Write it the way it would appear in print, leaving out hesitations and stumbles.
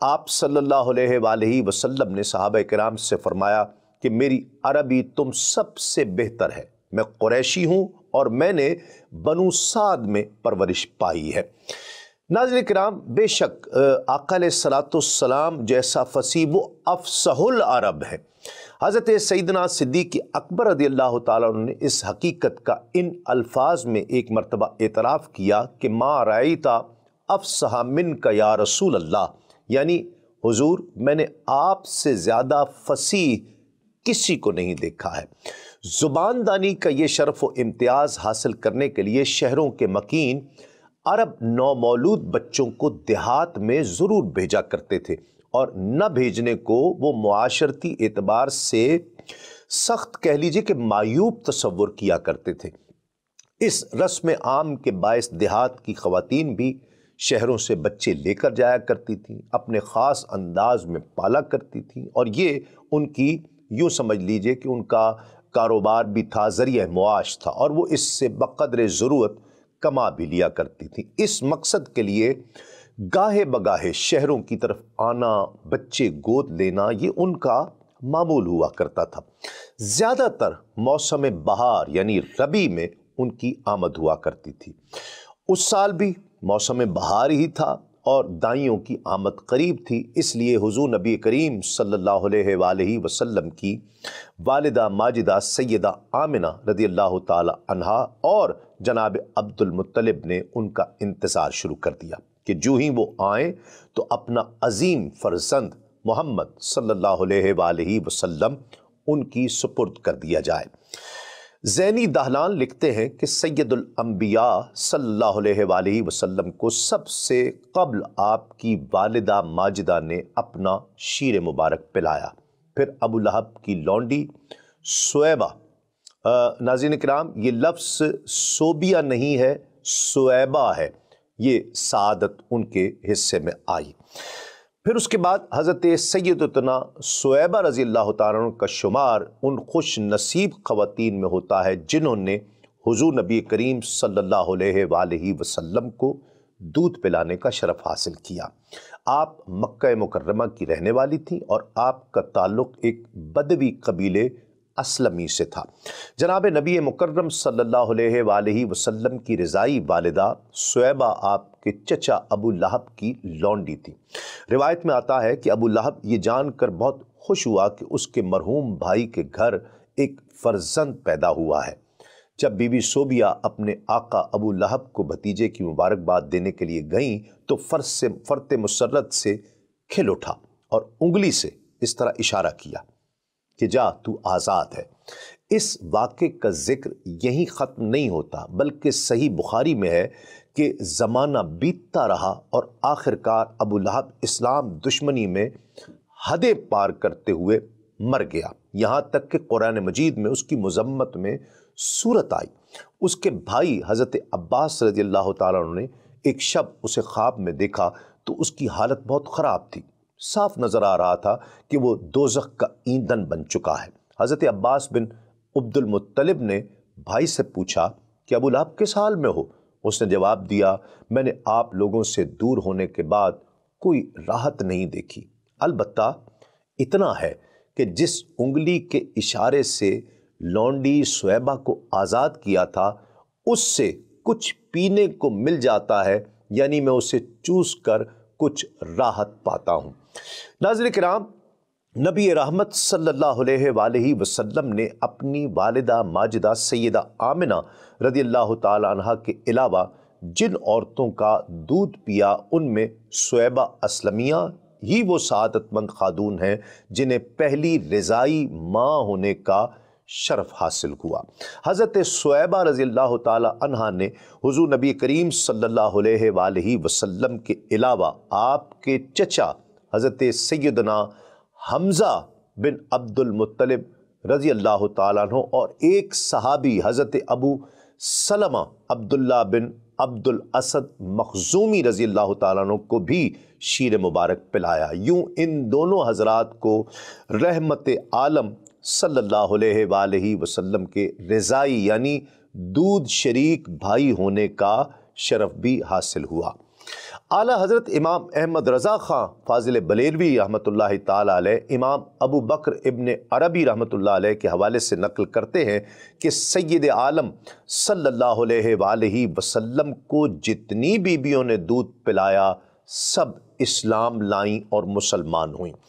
آپ صلی اللہ علیہ وآلہ وسلم نے صحابہ کرام سے فرمایا کہ میری عربی تم سب سے بہتر ہے، میں قریشی ہوں اور میں نے بنو سعد میں پرورش پائی ہے۔ ناظرین کرام، بے شک آقا علیہ الصلوۃ والسلام جیسا فصیح و افصح العرب ہے۔ حضرت سیدنا صدیق اکبر رضی اللہ تعالیٰ عنہ نے اس حقیقت کا ان الفاظ میں ایک مرتبہ اعتراف کیا کہ ما رأیت افصح منک یا رسول اللہ، یعنی حضور میں نے آپ سے زیادہ فصیح کسی کو نہیں دیکھا ہے۔ زبان دانی کا یہ شرف و امتیاز حاصل کرنے کے لیے شہروں کے مکین عرب نومولود بچوں کو دیہات میں ضرور بھیجا کرتے تھے، اور نہ بھیجنے کو وہ معاشرتی اعتبار سے سخت کہہ لیجئے کہ معیوب تصور کیا کرتے تھے۔ اس رسم عام کے باعث دیہات کی خواتین بھی شہروں سے بچے لے کر جایا کرتی تھیں، اپنے خاص انداز میں پالا کرتی تھیں، اور یہ ان کی یوں سمجھ لیجئے کہ ان کا کاروبار بھی تھا، ذریعہ معاش تھا، اور وہ اس سے بقدر ضرورت کما بھی لیا کرتی تھیں۔ اس مقصد کے لیے گاہے بگاہے شہروں کی طرف آنا، بچے گود لینا، یہ ان کا معمول ہوا کرتا تھا۔ زیادہ تر موسم بہار یعنی ربیع میں ان کی آمد ہوا کرتی تھی۔ اس سال بھی موسم بہار ہی تھا اور دائیوں کی آمد قریب تھی، اس لیے حضور نبی کریم صلی اللہ علیہ وآلہ وسلم کی والدہ ماجدہ سیدہ آمنہ رضی اللہ تعالی عنہا اور جناب عبد المطلب نے ان کا انتظار شروع کر دیا کہ جو ہی وہ آئیں تو اپنا عظیم فرزند محمد صلی اللہ علیہ وآلہ وسلم ان کی سپرد کر دیا جائے۔ زینی دہلان لکھتے ہیں کہ سید الانبیاء صلی اللہ علیہ وآلہ وسلم کو سب سے قبل آپ کی والدہ ماجدہ نے اپنا شیر مبارک پلایا، پھر ابو لہب کی لونڈی سویبہ، ناظرین کرام یہ لفظ صوبیہ نہیں ہے، سویبہ ہے، یہ سعادت ان کے حصے میں آئی۔ پھر اس کے بعد حضرت سیدتنا سویبہ رضی اللہ تعالیٰ عنہ کا شمار ان خوش نصیب خواتین میں ہوتا ہے جنہوں نے حضور نبی کریم صلی اللہ علیہ وآلہ وسلم کو دودھ پلانے کا شرف حاصل کیا۔ آپ مکہ مکرمہ کی رہنے والی تھیں اور آپ کا تعلق ایک بدوی قبیلے اسلمی سے تھا۔ جناب نبی مکرم صلی اللہ علیہ وآلہ وسلم کی رضائی والدہ سویبہ آپ کے چچا ابو لہب کی لونڈی تھی۔ روایت میں آتا ہے کہ ابو لہب یہ جان کر بہت خوش ہوا کہ اس کے مرحوم بھائی کے گھر ایک فرزند پیدا ہوا ہے۔ جب بی بی صوبیہ اپنے آقا ابو لہب کو بھتیجے کی مبارکباد دینے کے لیے گئیں تو فرط مسرت سے کھل اٹھا اور انگلی سے اس طرح اشارہ کیا کہ جا تو آزاد ہے۔ اس واقعے کا ذکر یہیں ختم نہیں ہوتا، بلکہ صحیح بخاری میں ہے کہ زمانہ بیتتا رہا اور آخرکار ابو لہب اسلام دشمنی میں حدیں پار کرتے ہوئے مر گیا، یہاں تک کہ قرآن مجید میں اس کی مذمت میں صورت آئی۔ اس کے بھائی حضرت عباس رضی اللہ تعالیٰ عنہ نے ایک شب اسے خواب میں دیکھا تو اس کی حالت بہت خراب تھی، صاف نظر آ رہا تھا کہ وہ دوزخ کا ایندھن بن چکا ہے۔ حضرت عباس بن عبد المطلب نے بھائی سے پوچھا کہ ابو لہب کس حال میں ہو؟ اس نے جواب دیا، میں نے آپ لوگوں سے دور ہونے کے بعد کوئی راحت نہیں دیکھی، البتہ اتنا ہے کہ جس انگلی کے اشارے سے لونڈی سویبہ کو آزاد کیا تھا اس سے کچھ پینے کو مل جاتا ہے، یعنی میں اسے چوس کر کچھ راحت پاتا ہوں۔ ناظرین کرام، نبی رحمت صلی اللہ علیہ وآلہ وسلم نے اپنی والدہ ماجدہ سیدہ آمنہ رضی اللہ تعالی عنہ کے علاوہ جن عورتوں کا دودھ پیا ان میں سویبہ اسلمیہ ہی وہ سعادت مند خاتون ہیں جنہیں پہلی رضائی ماں ہونے کا شرف حاصل ہوا۔ حضرت سویبہ رضی اللہ تعالی عنہ نے حضور نبی کریم صلی اللہ علیہ وآلہ وسلم کے علاوہ آپ کے چچا حضرت سیدنا حمزہ بن عبد المطلب رضی اللہ تعالیٰ عنہ اور ایک صحابی حضرت ابو سلمہ عبداللہ بن عبد الاسد مخزومی رضی اللہ تعالیٰ عنہ کو بھی شیر مبارک پلایا۔ یوں ان دونوں حضرات کو رحمت عالم صلی اللہ علیہ وآلہ وسلم کے رضائی یعنی دودھ شریک بھائی ہونے کا شرف بھی حاصل ہوا۔ اعلیٰ حضرت امام احمد رضا خان فاضل بلیلوی رحمۃ اللہ تعالیٰ علیہ امام ابو بکر ابن عربی رحمۃ اللہ علیہ کے حوالے سے نقل کرتے ہیں کہ سید عالم صلی اللہ علیہ وآلہ وسلم کو جتنی بیویوں نے دودھ پلایا سب اسلام لائیں اور مسلمان ہوئیں۔